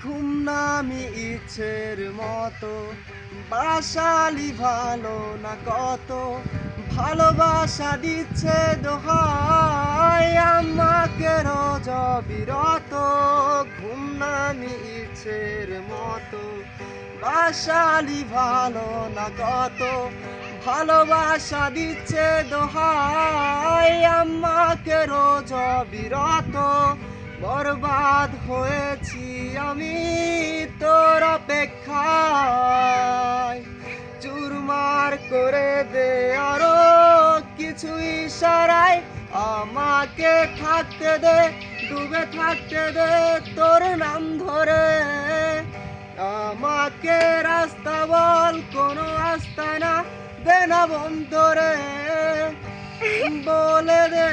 ঘুম নামি ইচ্ছের মতো বাসালি ভালো না কত ভালোবাসা দিচ্ছে দোহাই আমাকে রোজ বিরত ঘুম নামি ইচ্ছের মতো বাসালি ভালো না কত ভালোবাসা দিচ্ছে দোহাই আমাকে রোজ বিরত বরবাদ হয়েছি আমি তোর অপেক্ষায় চুরমার করে দে আরো কিছু ইশারায় আমাকে থাকতে দে ডুবে থাকতে দে তোর নাম ধরে আমাকে রাস্তা বল কোনো আস্তানা দে না বন্ধরে বলে দে